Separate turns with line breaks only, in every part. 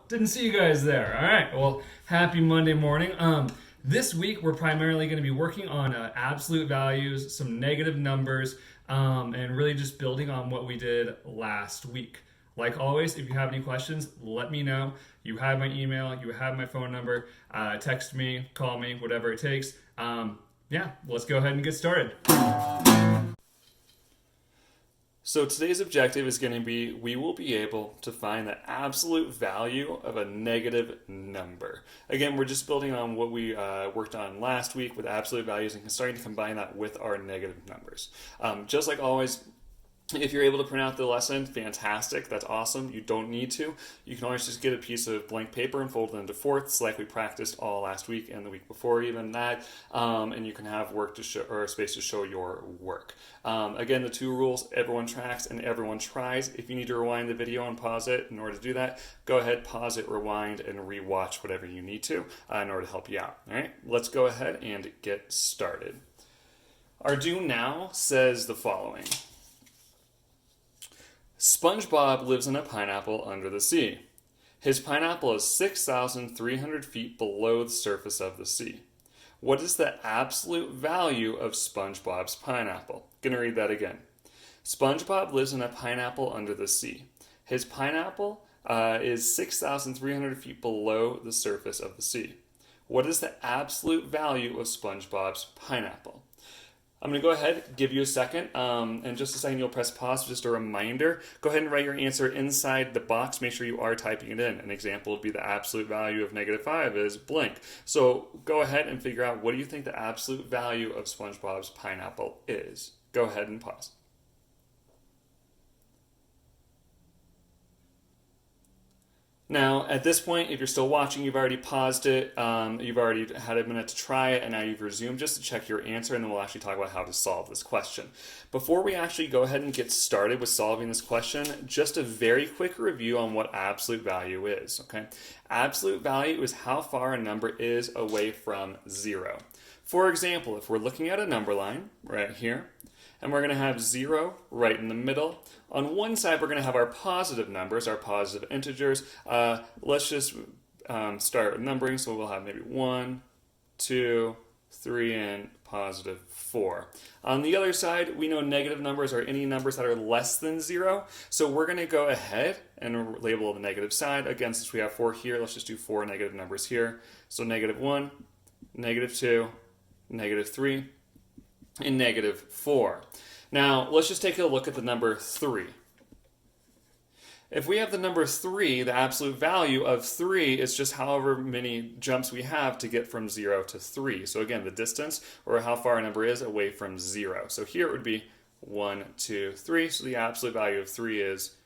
Didn't see you guys there. All right. Well, happy Monday morning. This week we're primarily going to be working on absolute values, some negative numbers, and really just building on what we did last week. Like always, if you have any questions, let me know. You have my email, you have my phone number. Text me, call me, whatever it takes. Yeah, let's go ahead and get started. So today's objective is going to be we will be able to find the absolute value of a negative number. Again, we're just building on what we worked on last week with absolute values and starting to combine that with our negative numbers. Just like always, if you're able to print out the lesson, fantastic. That's awesome. You don't need to. You can always just get a piece of blank paper and fold it into fourths like we practiced all last week and the week before even that. And you can have work to show or space to show your work. Again, the two rules, everyone tracks and everyone tries. If you need to rewind the video and pause it in order to do that, go ahead, pause it, rewind, and rewatch whatever you need to in order to help you out. All right, let's go ahead and get started. Our do now says the following. SpongeBob lives in a pineapple under the sea. His pineapple is 6,300 feet below the surface of the sea. What is the absolute value of SpongeBob's pineapple? Gonna read that again. SpongeBob lives in a pineapple under the sea. His pineapple is 6,300 feet below the surface of the sea. What is the absolute value of SpongeBob's pineapple? I'm going to go ahead, give you a second, and just a second you'll press pause, just a reminder. Go ahead and write your answer inside the box. Make sure you are typing it in. An example would be the absolute value of -5 is blank. So go ahead and figure out what do you think the absolute value of SpongeBob's pineapple is. Go ahead and pause. Now, at this point, if you're still watching, you've already paused it, you've already had a minute to try it, and now you've resumed just to check your answer, and then we'll actually talk about how to solve this question. Before we actually go ahead and get started with solving this question, just a very quick review on what absolute value is, okay? Absolute value is how far a number is away from zero. For example, if we're looking at a number line right here, and we're going to have 0 right in the middle. On one side, we're going to have our positive numbers, our positive integers. Let's just start numbering, so we'll have maybe 1, 2, 3, and positive 4. On the other side, we know negative numbers are any numbers that are less than 0, so we're going to go ahead and label the negative side. Again, since we have 4 here, let's just do 4 negative numbers here. So -1, -2, -3, and -4. Now, let's just take a look at the number 3. If we have the number 3, the absolute value of 3 is just however many jumps we have to get from 0 to 3. So again, the distance, or how far a number is away from 0. So here it would be 1, 2, 3. So the absolute value of 3 is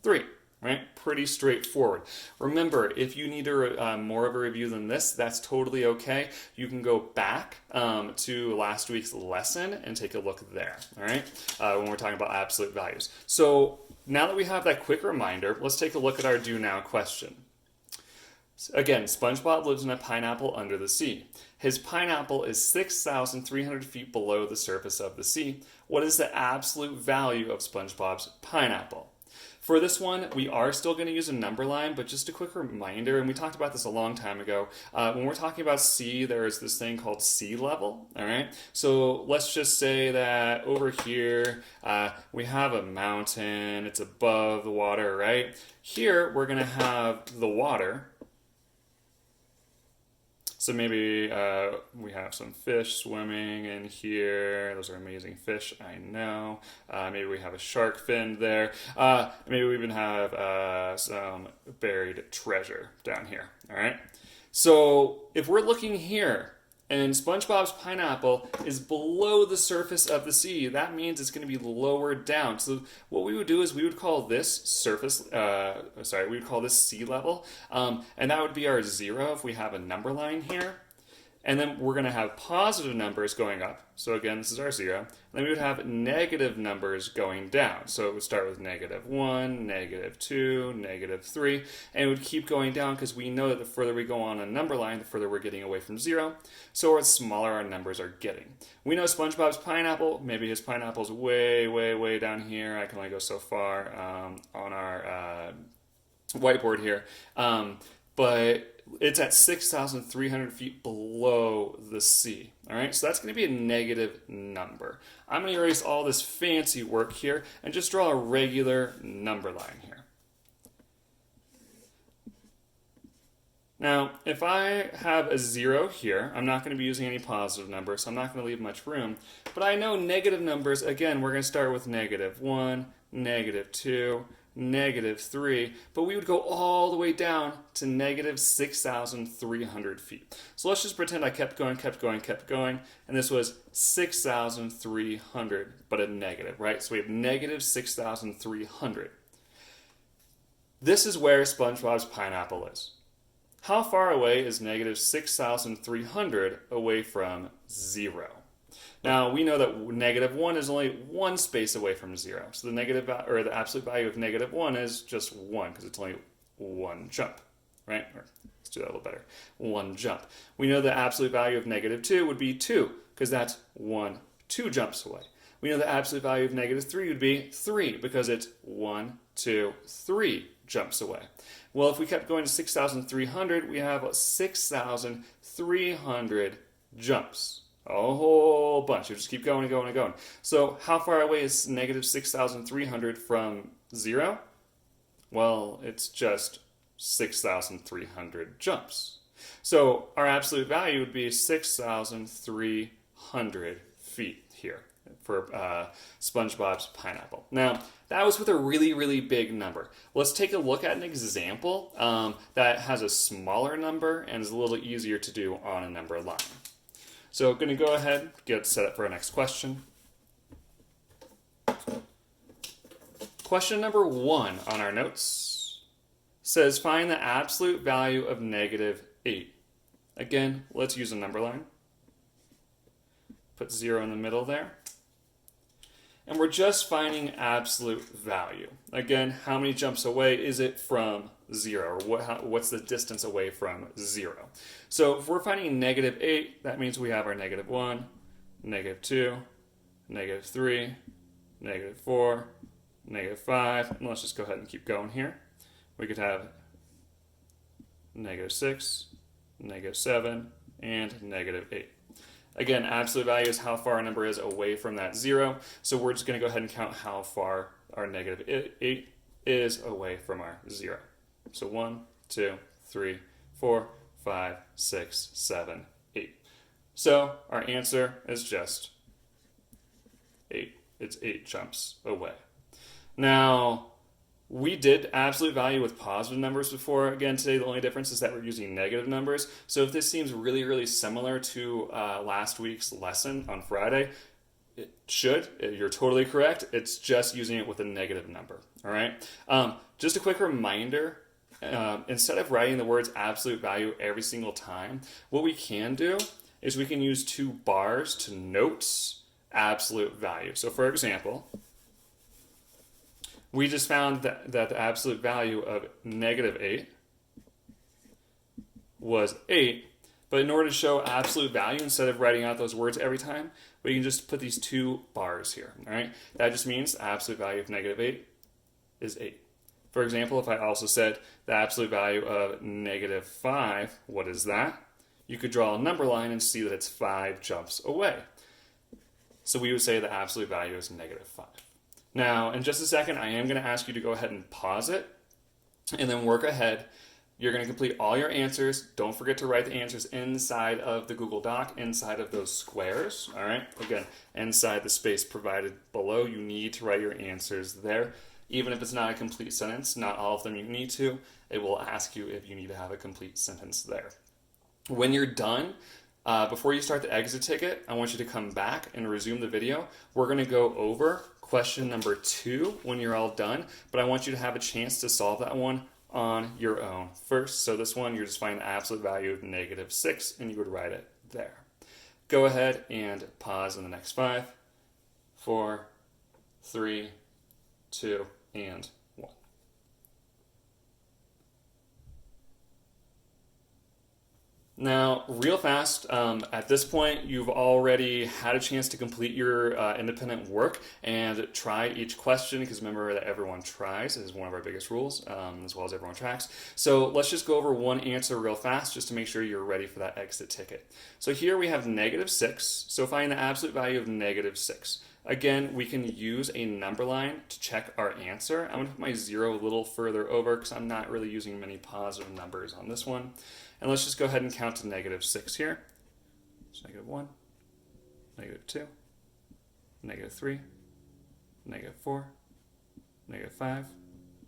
3. Right? Pretty straightforward. Remember, if you need more of a review than this, that's totally okay. You can go back to last week's lesson and take a look there, all right, when we're talking about absolute values. So now that we have that quick reminder, let's take a look at our do now question. Again, SpongeBob lives in a pineapple under the sea. His pineapple is 6,300 feet below the surface of the sea. What is the absolute value of SpongeBob's pineapple? For this one, we are still going to use a number line, but just a quick reminder, and we talked about this a long time ago, when we're talking about sea, there is this thing called sea level, all right? So let's just say that over here, we have a mountain, it's above the water, right? Here, we're going to have the water. So maybe we have some fish swimming in here. Those are amazing fish, I know. Maybe we have a shark fin there. Maybe we even have some buried treasure down here, all right? So if we're looking here, and SpongeBob's pineapple is below the surface of the sea, that means it's going to be lower down. So what we would do is we would call this we would call this sea level, and that would be our 0 if we have a number line here. And then we're going to have positive numbers going up. So again, this is our 0. And then we would have negative numbers going down. So it would start with -1, -2, -3. And it would keep going down because we know that the further we go on a number line, the further we're getting away from 0. So the smaller our numbers are getting. We know SpongeBob's pineapple. Maybe his pineapple's way, way, way down here. I can only go so far on our whiteboard here. But it's at 6,300 feet below the sea. All right, so that's going to be a negative number. I'm going to erase all this fancy work here and just draw a regular number line here. Now, if I have a 0 here, I'm not going to be using any positive numbers, so I'm not going to leave much room. But I know negative numbers, again, we're going to start with -1, -2, -3, but we would go all the way down to -6,300 feet. So let's just pretend I kept going, and this was 6,300, but a negative, right? So we have -6,300. This is where SpongeBob's pineapple is. How far away is -6,300 away from 0? Now, we know that -1 is only one space away from 0. So the negative, or the absolute value of -1 is just 1, because it's only one jump, right? Or let's do that a little better. One jump. We know the absolute value of -2 would be 2, because that's 2 jumps away. We know the absolute value of -3 would be 3, because it's 3 jumps away. Well, if we kept going to 6,300, we have 6,300 jumps. A whole bunch. You just keep going and going and going. So how far away is -6,300 from 0? Well, it's just 6,300 jumps. So our absolute value would be 6,300 feet here for SpongeBob's pineapple. Now, that was with a really, really big number. Let's take a look at an example that has a smaller number and is a little easier to do on a number line. So I'm going to go ahead, get set up for our next question. Question number 1 on our notes says find the absolute value of -8. Again, let's use a number line. Put 0 in the middle there. And we're just finding absolute value. Again, how many jumps away is it from 0? Or what's the distance away from 0? So if we're finding -8, that means we have our -1, -2, -3, -4, -5, and let's just go ahead and keep going here. We could have -6, -7, and -8. Again, absolute value is how far a number is away from that 0. So we're just going to go ahead and count how far our -8 is away from our 0. So 1, 2, 3, 4, 5, 6, 7, 8. So our answer is just 8. It's 8 jumps away. Now, we did absolute value with positive numbers before. Again, today the only difference is that we're using negative numbers. So if this seems really, really similar to last week's lesson on Friday, it should. You're totally correct. It's just using it with a negative number. All right. Just a quick reminder, instead of writing the words absolute value every single time, what we can do is we can use 2 bars to note absolute value. So for example, we just found that the absolute value of -8 was 8, but in order to show absolute value, instead of writing out those words every time, we can just put these 2 bars here, all right? That just means the absolute value of -8 is 8. For example, if I also said the absolute value of -5, what is that? You could draw a number line and see that it's 5 jumps away. So we would say the absolute value is -5. Now, in just a second, I am going to ask you to go ahead and pause it and then work ahead. You're going to complete all your answers. Don't forget to write the answers inside of the Google Doc, inside of those squares. All right? Again, inside the space provided below, you need to write your answers there. Even if it's not a complete sentence, not all of them you need to, it will ask you if you need to have a complete sentence there. When you're done, before you start the exit ticket, I want you to come back and resume the video. We're going to go over question number 2 when you're all done, but I want you to have a chance to solve that one on your own first. So this one, you're just finding the absolute value of -6, and you would write it there. Go ahead and pause in the next 5, 4, 3, 2, and 1. Now, real fast, at this point, you've already had a chance to complete your independent work and try each question, because remember that everyone tries is one of our biggest rules, as well as everyone tracks. So let's just go over one answer real fast just to make sure you're ready for that exit ticket. So here we have -6, so find the absolute value of -6. Again, we can use a number line to check our answer. I'm going to put my 0 a little further over because I'm not really using many positive numbers on this one. And let's just go ahead and count to -6 here. So -1, -2, -3, -4, -5,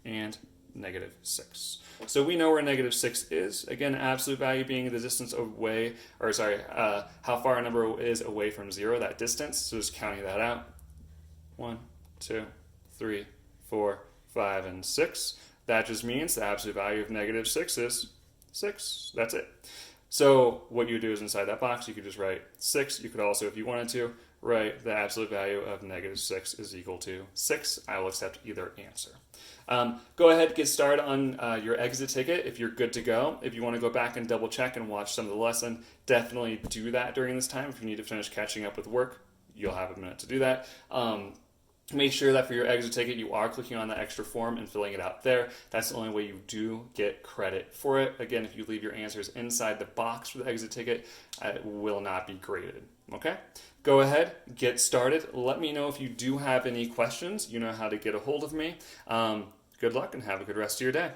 and -6. So we know where -6 is. Again, absolute value being the distance away, or sorry, how far a number is away from 0, that distance. So just counting that out. 1, 2, 3, 4, 5, and 6. That just means the absolute value of -6 is 6. That's it. So what you do is inside that box, you could just write 6. You could also, if you wanted to, write the absolute value of -6 is equal to 6. I will accept either answer. Go ahead, get started on your exit ticket if you're good to go. If you want to go back and double check and watch some of the lesson, definitely do that during this time. If you need to finish catching up with work, you'll have a minute to do that. Make sure that for your exit ticket, you are clicking on the extra form and filling it out there. That's the only way you do get credit for it. Again, if you leave your answers inside the box for the exit ticket, it will not be graded. Okay? Go ahead, get started. Let me know if you do have any questions. You know how to get a hold of me. Good luck and have a good rest of your day.